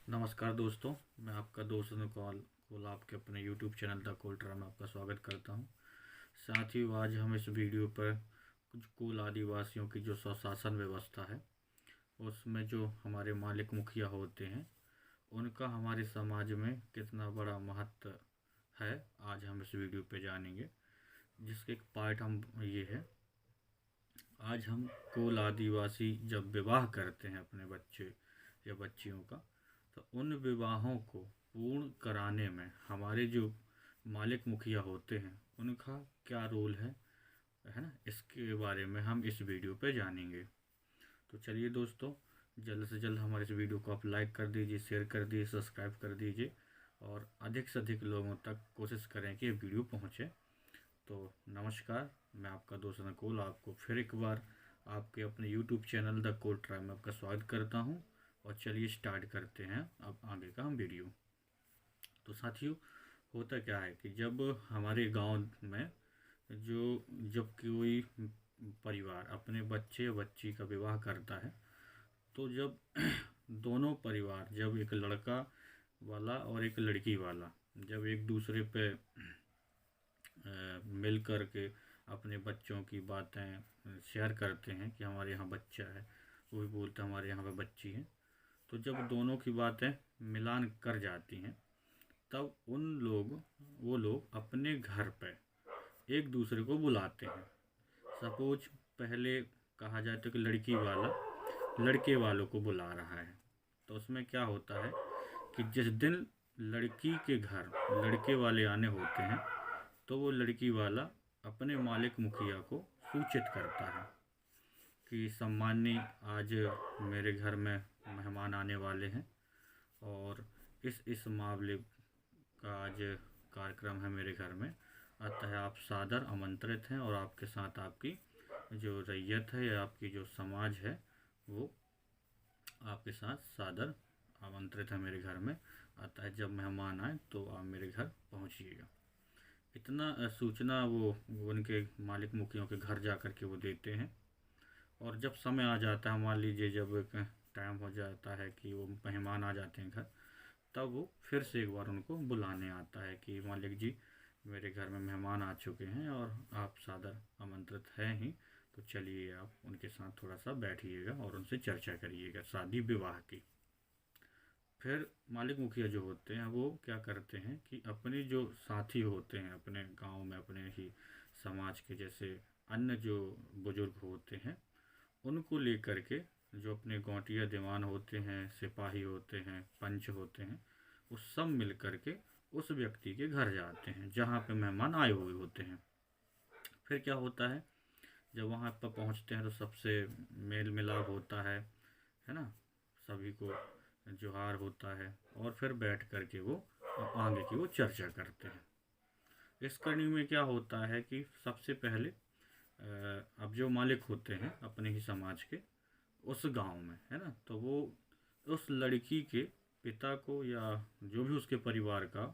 नमस्कार दोस्तों, मैं आपका दोस्त निकॉल कोल आपके अपने यूट्यूब चैनल द कोल्ट्रा में आपका स्वागत करता हूं। साथ ही आज हम इस वीडियो पर कुछ कोल आदिवासियों की जो स्वशासन व्यवस्था है उसमें जो हमारे मालिक मुखिया होते हैं उनका हमारे समाज में कितना बड़ा महत्व है, आज हम इस वीडियो पे जानेंगे। जिसके एक पार्ट हम ये है, आज हम कोल आदिवासी जब विवाह करते हैं अपने बच्चे या बच्चियों का, तो उन विवाहों को पूर्ण कराने में हमारे जो मालिक मुखिया होते हैं उनका क्या रोल है ना, इसके बारे में हम इस वीडियो पे जानेंगे। तो चलिए दोस्तों, जल्द से जल्द हमारे इस वीडियो को आप लाइक कर दीजिए, शेयर कर दीजिए, सब्सक्राइब कर दीजिए और अधिक से अधिक लोगों तक कोशिश करें कि ये वीडियो पहुँचे। तो नमस्कार, मैं आपका दोस्त नकुल आपको फिर एक बार आपके अपने यूट्यूब चैनल द कोल ट्राई में आपका स्वागत करता हूं। और चलिए स्टार्ट करते हैं अब आगे का हम वीडियो। तो साथियों, होता क्या है कि जब हमारे गांव में जो जब कोई परिवार अपने बच्चे या बच्ची का विवाह करता है, तो जब दोनों परिवार, जब एक लड़का वाला और एक लड़की वाला जब एक दूसरे पे मिल कर के अपने बच्चों की बातें शेयर करते हैं कि हमारे यहाँ बच्चा है, वो भी बोलते हैं हमारे यहाँ पे बच्ची है, तो जब दोनों की बातें मिलान कर जाती हैं तब वो लोग अपने घर पे एक दूसरे को बुलाते हैं। सपोज पहले कहा जाए तो कि लड़की वाला लड़के वालों को बुला रहा है, तो उसमें क्या होता है कि जिस दिन लड़की के घर लड़के वाले आने होते हैं तो वो लड़की वाला अपने मालिक मुखिया को सूचित करता है कि सम्मानी, आज मेरे घर में मेहमान आने वाले हैं और इस मामले का आज कार्यक्रम है मेरे घर में, अतः आप सादर आमंत्रित हैं और आपके साथ आपकी जो रैयत है या आपकी जो समाज है वो आपके साथ सादर आमंत्रित है मेरे घर में, अतः जब मेहमान आए तो आप मेरे घर पहुंचिएगा। इतना सूचना वो उनके मालिक मुखियों के घर जा कर के वो देते हैं। और जब समय आ जाता है, मान लीजिए जब एक टाइम हो जाता है कि वो मेहमान आ जाते हैं घर, तब वो फिर से एक बार उनको बुलाने आता है कि मालिक जी, मेरे घर में मेहमान आ चुके हैं और आप सादर आमंत्रित हैं ही, तो चलिए आप उनके साथ थोड़ा सा बैठिएगा और उनसे चर्चा करिएगा शादी विवाह की। फिर मालिक मुखिया जो होते हैं वो क्या करते हैं कि अपने जो साथी होते हैं अपने गांव में, अपने ही समाज के जैसे अन्य जो बुजुर्ग होते हैं, उनको लेकर के, जो अपने गौटिया दीवान होते हैं, सिपाही होते हैं, पंच होते हैं, वो सब मिल कर के उस व्यक्ति के घर जाते हैं जहाँ पे मेहमान आए हुए होते हैं। फिर क्या होता है, जब वहाँ पर पहुँचते हैं तो सबसे मेल मिलाप होता है ना, सभी को जोहार होता है और फिर बैठ कर के वो आगे की वो चर्चा करते हैं। इस कड़ी में क्या होता है कि सबसे पहले अब जो मालिक होते हैं अपने ही समाज के उस गांव में, है ना, तो वो उस लड़की के पिता को या जो भी उसके परिवार का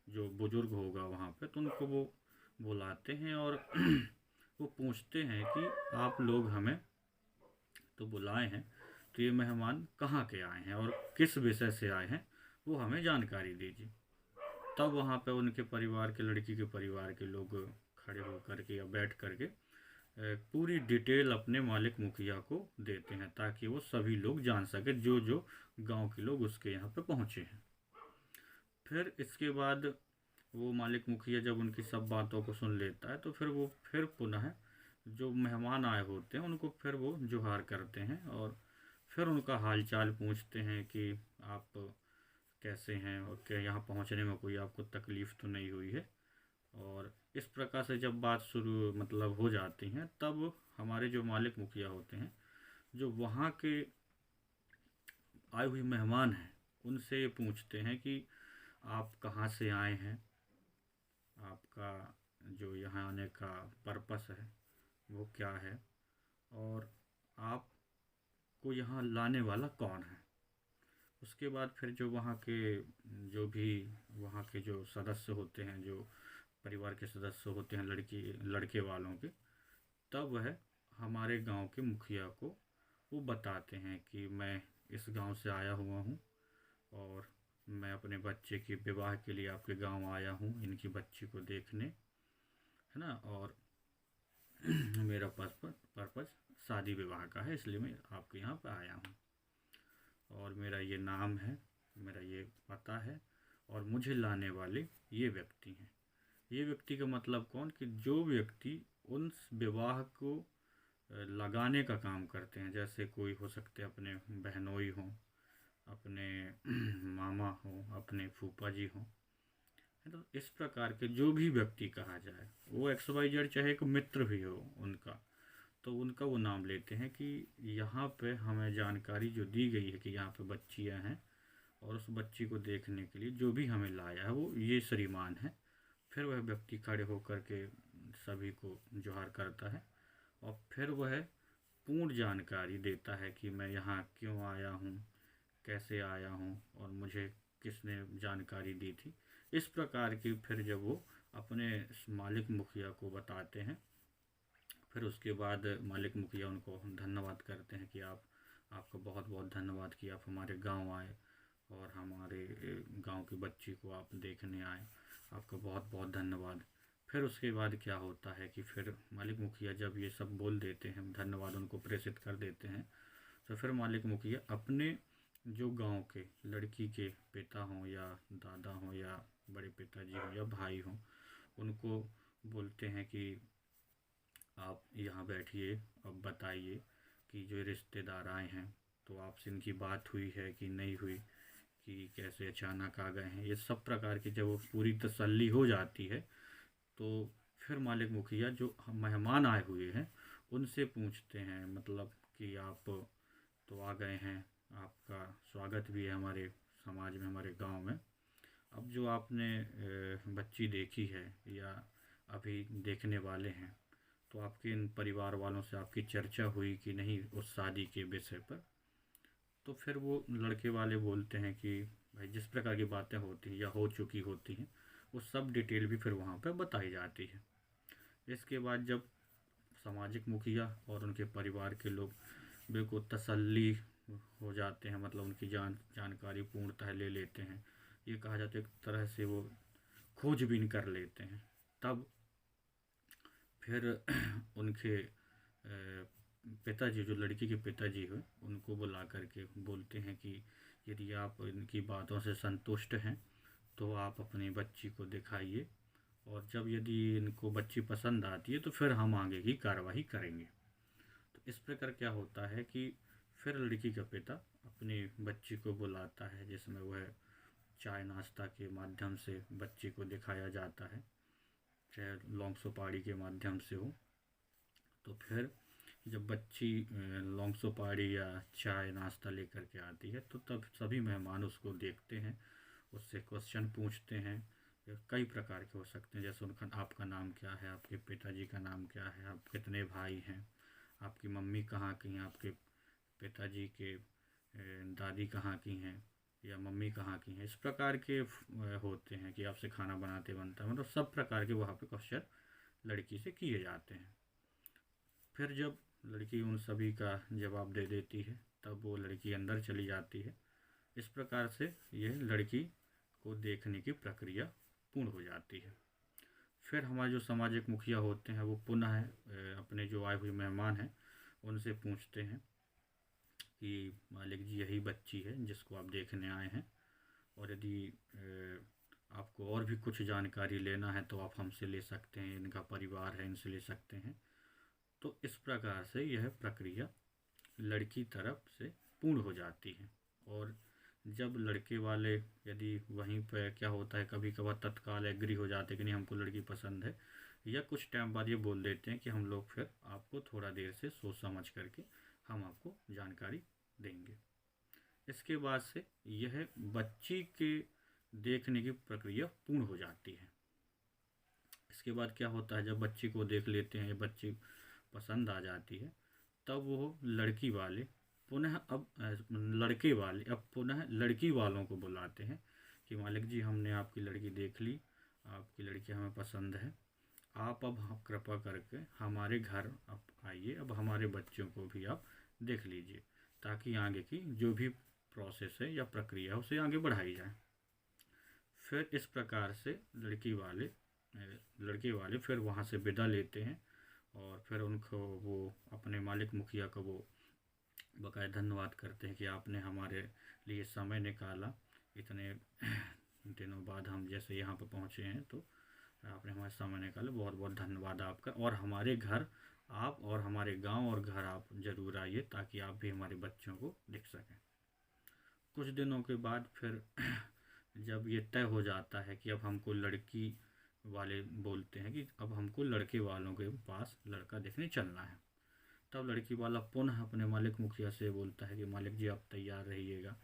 जो बुजुर्ग होगा वहाँ पे, तो उनको वो बुलाते हैं और वो पूछते हैं कि आप लोग हमें तो बुलाए हैं, तो ये मेहमान कहाँ के आए हैं और किस विषय से आए हैं, वो हमें जानकारी दीजिए। तब वहाँ पे उनके परिवार के, लड़की के परिवार के लोग खड़े होकर के या बैठ कर के पूरी डिटेल अपने मालिक मुखिया को देते हैं ताकि वो सभी लोग जान सके, जो जो गांव के लोग उसके यहाँ पे पहुँचे हैं। फिर इसके बाद वो मालिक मुखिया जब उनकी सब बातों को सुन लेता है तो फिर वो फिर पुनः जो मेहमान आए होते हैं उनको फिर वो जोहार करते हैं और फिर उनका हालचाल पूछते हैं कि आप कैसे हैं और क्या यहाँ पहुँचने में कोई आपको तकलीफ़ तो नहीं हुई है। और इस प्रकार से जब बात शुरू मतलब हो जाती हैं, तब हमारे जो मालिक मुखिया होते हैं, जो वहाँ के आए हुए मेहमान हैं, उनसे ये पूछते हैं कि आप कहाँ से आए हैं, आपका जो यहाँ आने का पर्पस है वो क्या है और आपको यहाँ लाने वाला कौन है। उसके बाद फिर जो वहाँ के जो भी वहाँ के जो सदस्य होते हैं, जो परिवार के सदस्य होते हैं लड़के वालों के, तब वह हमारे गांव के मुखिया को वो बताते हैं कि मैं इस गांव से आया हुआ हूँ और मैं अपने बच्चे के विवाह के लिए आपके गांव आया हूँ, इनकी बच्ची को देखने, है ना। और मेरा पर्पज़ शादी विवाह का है, इसलिए मैं आपके यहाँ पे आया हूँ। और मेरा ये नाम है, मेरा ये पता है, और मुझे लाने वाले ये व्यक्ति हैं। ये व्यक्ति का मतलब कौन, कि जो व्यक्ति उन विवाह को लगाने का काम करते हैं। जैसे कोई हो सकते हैं अपने बहनोई हों, अपने मामा हों, अपने फूफा जी हों, है। तो इस प्रकार के जो भी व्यक्ति कहा जाए, वो XYZ चाहे एक मित्र भी हो उनका, तो उनका वो नाम लेते हैं कि यहाँ पे हमें जानकारी जो दी गई है कि यहाँ पे बच्चियाँ हैं, और उस बच्ची को देखने के लिए जो भी हमें लाया है वो ये श्रीमान है। फिर वह व्यक्ति खड़े होकर के सभी को जोहार करता है, और फिर वह पूर्ण जानकारी देता है कि मैं यहाँ क्यों आया हूँ, कैसे आया हूँ, और मुझे किसने जानकारी दी थी। इस प्रकार की फिर जब वो अपने मालिक मुखिया को बताते हैं, फिर उसके बाद मालिक मुखिया उनको धन्यवाद करते हैं कि आपका बहुत बहुत धन्यवाद कि आप हमारे गांव आए और हमारे गांव की बच्ची को आप देखने आए, आपका बहुत बहुत धन्यवाद। फिर उसके बाद क्या होता है कि फिर मालिक मुखिया जब ये सब बोल देते हैं, धन्यवाद उनको प्रेषित कर देते हैं, तो फिर मालिक मुखिया अपने जो गांव के लड़की के पिता हों या दादा हों या बड़े पिताजी हों या भाई हों, उनको बोलते हैं कि आप यहाँ बैठिए, अब बताइए कि जो रिश्तेदार आए हैं तो आपसे इनकी बात हुई है कि नहीं हुई, कि कैसे अचानक आ गए हैं। ये सब प्रकार की जब वो पूरी तसल्ली हो जाती है, तो फिर मालिक मुखिया जो मेहमान आए हुए हैं उनसे पूछते हैं, मतलब कि आप तो आ गए हैं, आपका स्वागत भी है हमारे समाज में, हमारे गांव में। अब जो आपने बच्ची देखी है या अभी देखने वाले हैं, तो आपके इन परिवार वालों से आपकी चर्चा हुई कि नहीं उस शादी के विषय पर। तो फिर वो लड़के वाले बोलते हैं कि भाई जिस प्रकार की बातें होती हैं या हो चुकी होती हैं, वो सब डिटेल भी फिर वहाँ पर बताई जाती है। इसके बाद जब सामाजिक मुखिया और उनके परिवार के लोग बिल्कुल तसल्ली हो जाते हैं, मतलब उनकी जानकारी पूर्णतः ले लेते हैं, ये कहा जाता है एक तरह से वो खोजबीन कर लेते हैं, तब फिर उनके पिताजी, जो लड़की के पिताजी हुए, उनको बुला करके बोलते हैं कि यदि आप इनकी बातों से संतुष्ट हैं तो आप अपनी बच्ची को दिखाइए, और जब यदि इनको बच्ची पसंद आती है तो फिर हम आगे की कार्रवाई करेंगे। तो इस प्रकार क्या होता है कि फिर लड़की का पिता अपनी बच्ची को बुलाता है, जिसमें वह चाय नाश्ता के माध्यम से बच्ची को दिखाया जाता है, चाहे लौंग सुपारी के माध्यम से हो। तो फिर जब बच्ची लौंग सुपारी या चाय नाश्ता लेकर के आती है, तो तब सभी मेहमान उसको देखते हैं, उससे क्वेश्चन पूछते हैं। कई प्रकार के हो सकते हैं, जैसे उनका आपका नाम क्या है, आपके पिताजी का नाम क्या है, आप कितने भाई हैं, आपकी मम्मी कहाँ की हैं, आपके पिताजी के दादी कहाँ की हैं या मम्मी कहाँ की हैं। इस प्रकार के होते हैं कि आपसे खाना बनाते बनता है, मतलब सब प्रकार के वहाँ पे क्वेश्चन लड़की से किए जाते हैं। फिर जब लड़की उन सभी का जवाब दे देती है, तब वो लड़की अंदर चली जाती है। इस प्रकार से यह लड़की को देखने की प्रक्रिया पूर्ण हो जाती है। फिर हमारे जो सामाजिक मुखिया होते हैं वो पुनः अपने जो आए हुए मेहमान हैं उनसे पूछते हैं कि मालिक जी यही बच्ची है जिसको आप देखने आए हैं, और यदि आपको और भी कुछ जानकारी लेना है तो आप हमसे ले सकते हैं, इनका परिवार है इनसे ले सकते हैं। तो इस प्रकार से यह प्रक्रिया लड़की तरफ से पूर्ण हो जाती है। और जब लड़के वाले यदि वहीं पर क्या होता है, कभी कभार तत्काल एग्री हो जाते हैं कि नहीं हमको लड़की पसंद है, या कुछ टाइम बाद ये बोल देते हैं कि हम लोग फिर आपको थोड़ा देर से सोच समझ करके हम आपको जानकारी देंगे। इसके बाद से यह बच्ची के देखने की प्रक्रिया पूर्ण हो जाती है। इसके बाद क्या होता है, जब बच्ची को देख लेते हैं, बच्ची पसंद आ जाती है, तब वो लड़की वाले पुनः अब लड़के वाले अब पुनः लड़की वालों को बुलाते हैं कि मालिक जी हमने आपकी लड़की देख ली, आपकी लड़की हमें पसंद है, आप अब कृपा करके हमारे घर आप आइए, अब हमारे बच्चों को भी आप देख लीजिए, ताकि आगे की जो भी प्रोसेस है या प्रक्रिया है उसे आगे बढ़ाई जाए। फिर इस प्रकार से लड़के वाले फिर वहाँ से विदा लेते हैं और फिर उनको वो अपने मालिक मुखिया को वो बकायदा धन्यवाद करते हैं कि आपने हमारे लिए समय निकाला, इतने दिनों बाद हम जैसे यहाँ पर पहुँचे हैं तो आपने हमारे समय निकाला, बहुत बहुत धन्यवाद आपका। और हमारे घर आप और हमारे गांव और घर आप ज़रूर आइए ताकि आप भी हमारे बच्चों को दिख सकें। कुछ दिनों के बाद फिर जब ये तय हो जाता है कि अब हमको लड़की वाले बोलते हैं कि अब हमको लड़के वालों के पास लड़का देखने चलना है, तब लड़की वाला पुनः अपने मालिक मुखिया से बोलता है कि मालिक जी आप तैयार रहिएगा,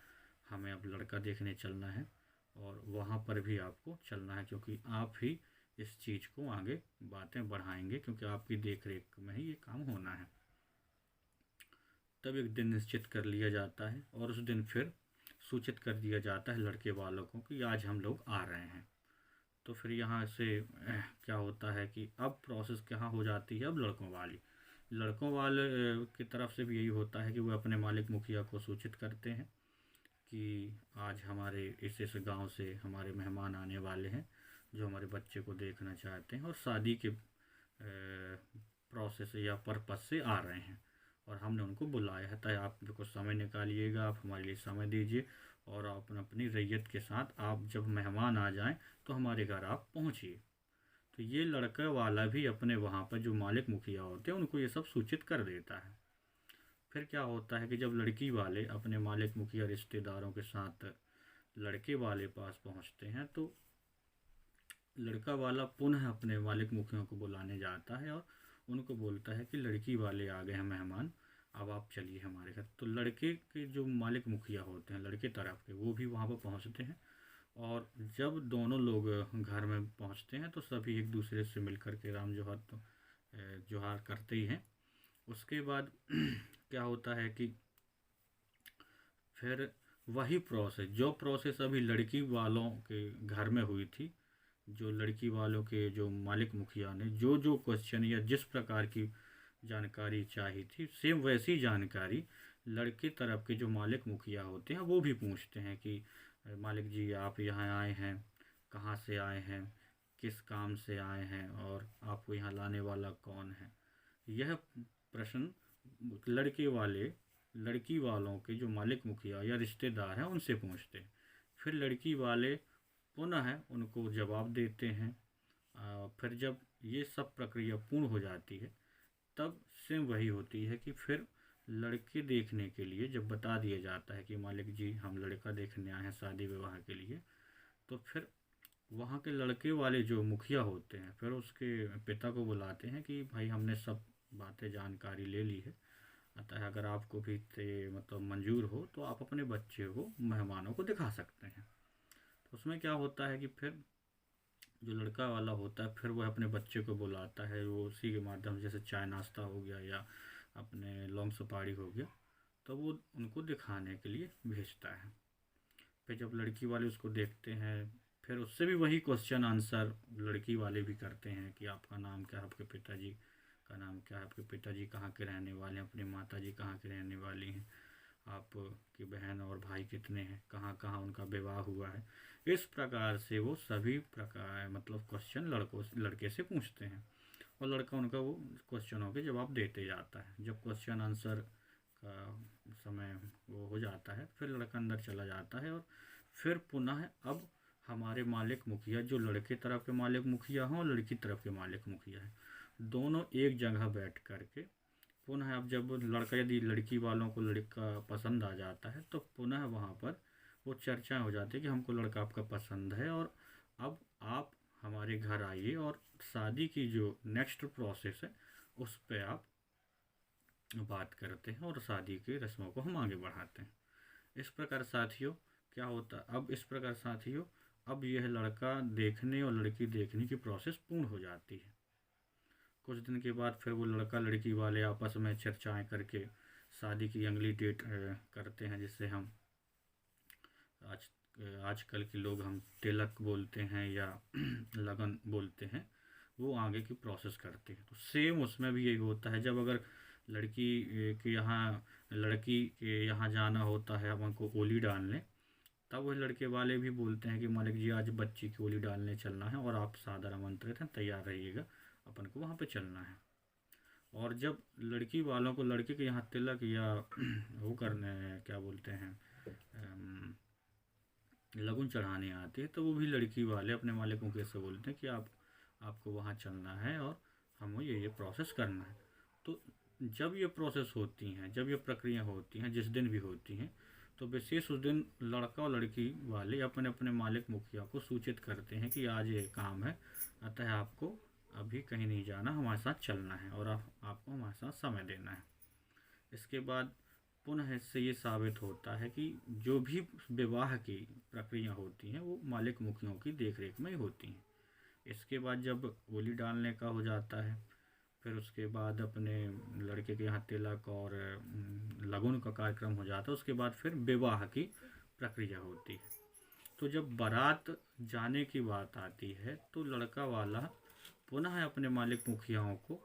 हमें अब लड़का देखने चलना है और वहाँ पर भी आपको चलना है क्योंकि आप ही इस चीज़ को आगे बातें बढ़ाएंगे, क्योंकि आपकी देख रेख में ही ये काम होना है। तब एक दिन निश्चित कर लिया जाता है और उस दिन फिर सूचित कर दिया जाता है लड़के वालों को कि आज हम लोग आ रहे हैं। तो फिर यहाँ से क्या होता है कि अब प्रोसेस कहाँ हो जाती है, अब लड़कों वाले की तरफ से भी यही होता है कि वो अपने मालिक मुखिया को सूचित करते हैं कि आज हमारे इस गांव से हमारे मेहमान आने वाले हैं जो हमारे बच्चे को देखना चाहते हैं और शादी के प्रोसेस या पर्पस से आ रहे हैं और हमने उनको बुलाया है, ताकि आप कुछ समय निकालिएगा, आप हमारे लिए समय दीजिए और आप अपनी रैयत के साथ आप जब मेहमान आ जाएं तो हमारे घर आप पहुंचिए। तो ये लड़का वाला भी अपने वहाँ पर जो मालिक मुखिया होते हैं उनको ये सब सूचित कर देता है। फिर क्या होता है कि जब लड़की वाले अपने मालिक मुखिया रिश्तेदारों के साथ लड़के वाले पास पहुँचते हैं तो लड़का वाला पुनः अपने मालिक मुखिया को बुलाने जाता है और उनको बोलता है कि लड़की वाले आ गए हैं मेहमान, अब आप चलिए हमारे घर। तो लड़के के जो मालिक मुखिया होते हैं लड़के तरफ के वो भी वहाँ पर पहुँचते हैं और जब दोनों लोग घर में पहुँचते हैं तो सभी एक दूसरे से मिल कर के राम जोहार तो जोहार करते ही हैं। उसके बाद क्या होता है कि फिर वही प्रोसेस अभी लड़की वालों के घर में हुई थी, जो लड़की वालों के जो मालिक मुखिया ने जो जो क्वेश्चन या जिस प्रकार की जानकारी चाहिए थी सेम वैसी जानकारी लड़के तरफ के जो मालिक मुखिया होते हैं वो भी पूछते हैं कि मालिक जी आप यहाँ आए हैं, कहाँ से आए हैं, किस काम से आए हैं और आपको यहाँ लाने वाला कौन है। यह प्रश्न लड़की वालों के जो मालिक मुखिया या रिश्तेदार हैं उनसे पूछते हैं। फिर लड़की वाले पुनः उनको जवाब देते हैं। फिर जब ये सब प्रक्रिया पूर्ण हो जाती है तब सेम वही होती है कि फिर लड़के देखने के लिए जब बता दिया जाता है कि मालिक जी हम लड़का देखने आए हैं शादी विवाह के लिए, तो फिर वहाँ के लड़के वाले जो मुखिया होते हैं फिर उसके पिता को बुलाते हैं कि भाई हमने सब बातें जानकारी ले ली है, अतः अगर आपको भी मतलब मंजूर हो तो आप अपने बच्चे को मेहमानों को दिखा सकते हैं। तो उसमें क्या होता है कि फिर जो लड़का वाला होता है फिर वह अपने बच्चे को बुलाता है, वो उसी के माध्यम से जैसे चाय नाश्ता हो गया या अपने लौंग सुपारी हो गया तो वो उनको दिखाने के लिए भेजता है। फिर जब लड़की वाले उसको देखते हैं फिर उससे भी वही क्वेश्चन आंसर लड़की वाले भी करते हैं कि आपका नाम क्या है, आपके पिताजी का नाम क्या है, आपके पिताजी कहाँ के रहने वाले हैं, अपनी माता जी कहाँ के रहने वाली हैं, आपकी बहन और भाई कितने हैं, कहाँ कहाँ उनका विवाह हुआ है। इस प्रकार से वो सभी प्रकार मतलब क्वेश्चन लड़के से पूछते हैं और लड़का उनका वो क्वेश्चनों के जवाब देते जाता है। जब क्वेश्चन आंसर का समय वो हो जाता है फिर लड़का अंदर चला जाता है और फिर पुनः अब हमारे मालिक मुखिया जो लड़के तरफ के मालिक मुखिया हैं और लड़की तरफ के मालिक मुखिया हैं दोनों एक जगह बैठ करके पुनः अब जब लड़का यदि लड़की वालों को लड़का पसंद आ जाता है तो पुनः वहाँ पर वो चर्चा हो जाती है कि हमको लड़का आपका पसंद है और अब आप हमारे घर आइए और शादी की जो नेक्स्ट प्रोसेस है उस पर आप बात करते हैं और शादी की रस्मों को हम आगे बढ़ाते हैं। इस प्रकार साथियों क्या होता है, अब इस प्रकार साथियों अब यह लड़का देखने और लड़की देखने की प्रोसेस पूर्ण हो जाती है। कुछ दिन के बाद फिर वो लड़का लड़की वाले आपस में चर्चाएं करके शादी की अगली डेट करते हैं, जिससे हम आजकल के लोग हम तिलक बोलते हैं या लगन बोलते हैं, वो आगे की प्रोसेस करते हैं। तो सेम उसमें भी यही होता है, जब अगर लड़की के यहाँ लड़की के यहाँ जाना होता है अपन को ओली डालने, तब वह लड़के वाले भी बोलते हैं कि मालिक जी आज बच्ची की ओली डालने चलना है और आप सादर आमंत्रित हैं, तैयार रहिएगा, अपन को वहाँ पे चलना है। और जब लड़की वालों को लड़के के यहाँ तिलक या वो करने क्या बोलते हैं लगुन चढ़ाने आते हैं, तो वो भी लड़की वाले अपने मालिकों के से बोलते हैं कि आपको वहाँ चलना है और हमें ये प्रोसेस करना है। तो जब ये प्रोसेस होती हैं, जब ये प्रक्रिया होती हैं, जिस दिन भी होती हैं, तो विशेष उस दिन लड़का और लड़की वाले अपने अपने मालिक मुखिया को सूचित करते हैं कि आज ये काम है, अतः आपको अभी कहीं नहीं जाना, हमारे साथ चलना है और आपको हमारे साथ समय देना है। इसके बाद पुनः इससे ये साबित होता है कि जो भी विवाह की प्रक्रिया होती हैं वो मालिक मुखियों की देखरेख में ही होती हैं। इसके बाद जब ओली डालने का हो जाता है, फिर उसके बाद अपने लड़के के यहाँ तिलक और लगन का कार्यक्रम हो जाता है, उसके बाद फिर विवाह की प्रक्रिया होती है। तो जब बारात जाने की बात आती है तो लड़का वाला पुनः अपने मालिक मुखियाओं को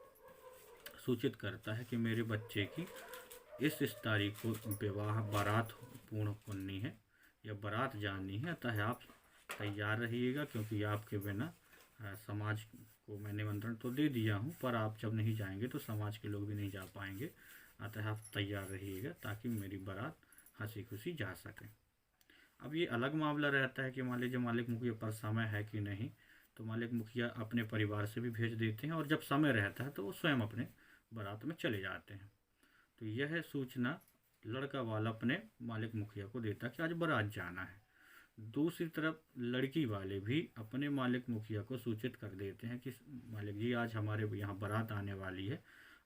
सूचित करता है कि मेरे बच्चे की इस तारीख को विवाह बारात पूर्ण करनी है या बारात जानी है, अतः आप तैयार रहिएगा, क्योंकि आपके बिना समाज को मैं निमंत्रण तो दे दिया हूँ, पर आप जब नहीं जाएंगे तो समाज के लोग भी नहीं जा पाएंगे, अतः आप तैयार रहिएगा ताकि मेरी बारात हंसी खुशी जा सके। अब ये अलग मामला रहता है कि मान लीजिए मालिक मुखिया पर समय है कि नहीं, तो मालिक मुखिया अपने परिवार से भी भेज देते हैं और जब समय रहता है तो वो स्वयं अपने बारात में चले जाते हैं। तो यह सूचना लड़का वाला अपने मालिक मुखिया को देता कि आज बारात जाना है। दूसरी तरफ लड़की वाले भी अपने मालिक मुखिया को सूचित कर देते हैं कि मालिक जी आज हमारे यहाँ बारात आने वाली है,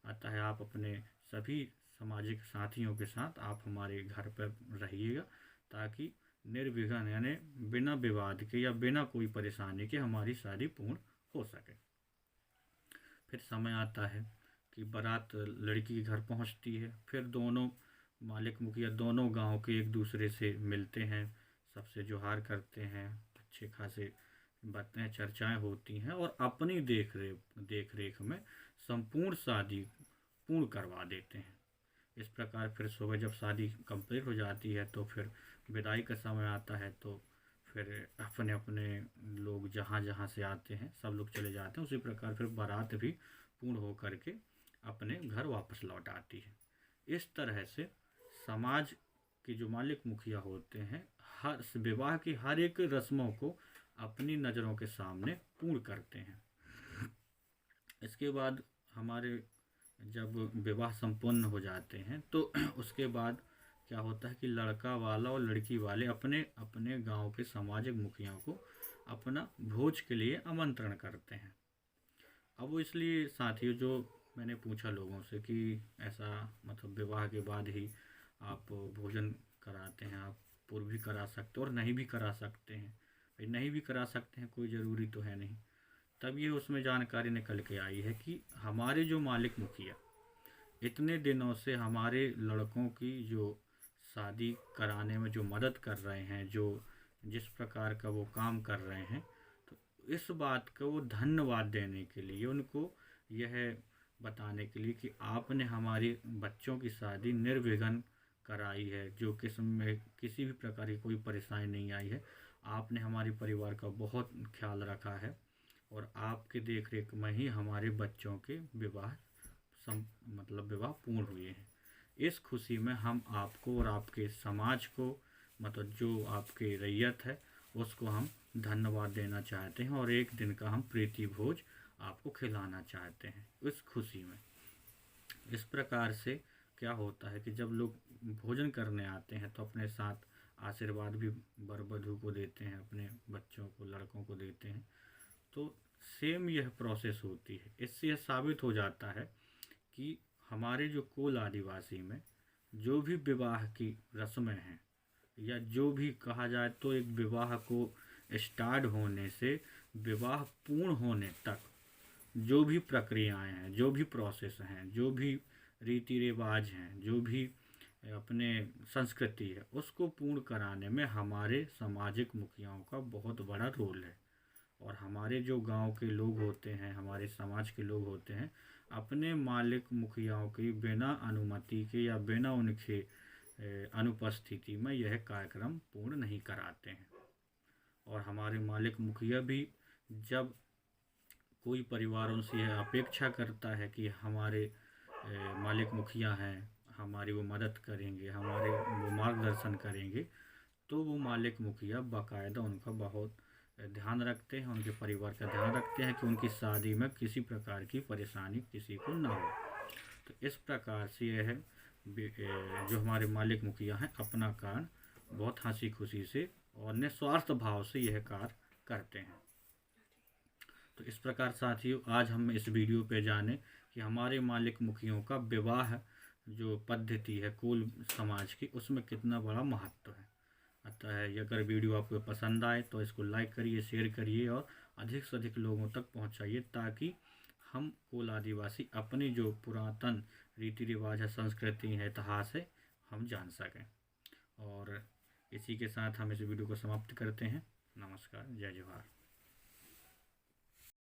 अतः आप अपने सभी सामाजिक साथियों के साथ आप हमारे घर पर रहिएगा, ताकि निर्विघ्न यानी बिना विवाद के या बिना कोई परेशानी के हमारी शादी पूर्ण हो सके। फिर समय आता है कि बारात लड़की के घर पहुंचती है, फिर दोनों मालिक मुखिया दोनों गांव के एक दूसरे से मिलते हैं, सबसे जोहार करते हैं, अच्छे खासे बातें चर्चाएं होती हैं और अपनी देख रेख में संपूर्ण शादी पूर्ण करवा देते हैं। इस प्रकार फिर सुबह जब शादी कंप्लीट हो जाती है तो फिर विदाई का समय आता है, तो फिर अपने अपने लोग जहाँ जहाँ से आते हैं सब लोग चले जाते हैं। उसी प्रकार फिर बारात भी पूर्ण हो करके अपने घर वापस लौट आती है। इस तरह से समाज के जो मालिक मुखिया होते हैं हर विवाह की हर एक रस्मों को अपनी नज़रों के सामने पूर्ण करते हैं। इसके बाद हमारे जब विवाह संपन्न हो जाते हैं तो उसके बाद क्या होता है कि लड़का वाला और लड़की वाले अपने अपने गांव के सामाजिक मुखिया को अपना भोज के लिए आमंत्रण करते हैं। अब वो इसलिए साथियों जो मैंने पूछा लोगों से कि ऐसा मतलब विवाह के बाद ही आप भोजन कराते हैं, आप पूर्व भी करा सकते हो और नहीं भी करा सकते हैं। भाई नहीं भी करा सकते हैं, कोई ज़रूरी तो है नहीं। तब ये उसमें जानकारी निकल के आई है कि हमारे जो मालिक मुखिया इतने दिनों से हमारे लड़कों की जो शादी कराने में जो मदद कर रहे हैं, जो जिस प्रकार का वो काम कर रहे हैं, तो इस बात का वो धन्यवाद देने के लिए, उनको यह बताने के लिए कि आपने हमारी बच्चों की शादी निर्विघ्न कराई है, जो किस्म में किसी भी प्रकार की कोई परेशानी नहीं आई है, आपने हमारे परिवार का बहुत ख्याल रखा है और आपके देख रेख में ही हमारे बच्चों के विवाह विवाह पूर्ण हुए हैं। इस खुशी में हम आपको और आपके समाज को मतलब जो आपके रैयत है उसको हम धन्यवाद देना चाहते हैं और एक दिन का हम प्रीति भोज आपको खिलाना चाहते हैं इस खुशी में। इस प्रकार से क्या होता है कि जब लोग भोजन करने आते हैं तो अपने साथ आशीर्वाद भी वर वधू को देते हैं, अपने बच्चों को लड़कों को देते हैं। तो सेम यह प्रोसेस होती है। इससे यह साबित हो जाता है कि हमारे जो कोल आदिवासी में जो भी विवाह की रस्में हैं या जो भी कहा जाए तो एक विवाह को स्टार्ट होने से विवाह पूर्ण होने तक जो भी प्रक्रियाएं हैं, जो भी प्रोसेस हैं, जो भी रीति रिवाज हैं, जो भी अपने संस्कृति है, उसको पूर्ण कराने में हमारे सामाजिक मुखियाओं का बहुत बड़ा रोल है। और हमारे जो गांव के लोग होते हैं, हमारे समाज के लोग होते हैं, अपने मालिक मुखियाओं की बिना अनुमति के या बिना उनके अनुपस्थिति में यह कार्यक्रम पूर्ण नहीं कराते हैं। और हमारे मालिक मुखिया भी जब कोई परिवार उनसे यह अपेक्षा करता है कि हमारे मालिक मुखिया हैं, हमारी वो मदद करेंगे, हमारे वो मार्गदर्शन करेंगे, तो वो मालिक मुखिया बाकायदा उनका बहुत ध्यान रखते हैं, उनके परिवार का ध्यान रखते हैं कि उनकी शादी में किसी प्रकार की परेशानी किसी को ना हो। तो इस प्रकार से यह जो हमारे मालिक मुखिया हैं अपना कार्य बहुत हंसी खुशी से और निस्वार्थ भाव से यह कार्य करते हैं। तो इस प्रकार साथियों, आज हम इस वीडियो पे जाने कि हमारे मालिक मुखियों का विवाह जो पद्धति है कुल समाज की, उसमें कितना बड़ा महत्व है। अतः अगर वीडियो आपको पसंद आए तो इसको लाइक करिए, शेयर करिए और अधिक से अधिक लोगों तक पहुंचाइए, ताकि हम कुल आदिवासी अपनी जो पुरातन रीति रिवाज है, संस्कृति है, इतिहास है, हम जान सकें। और इसी के साथ हम इस वीडियो को समाप्त करते हैं। नमस्कार, जय जवाहर।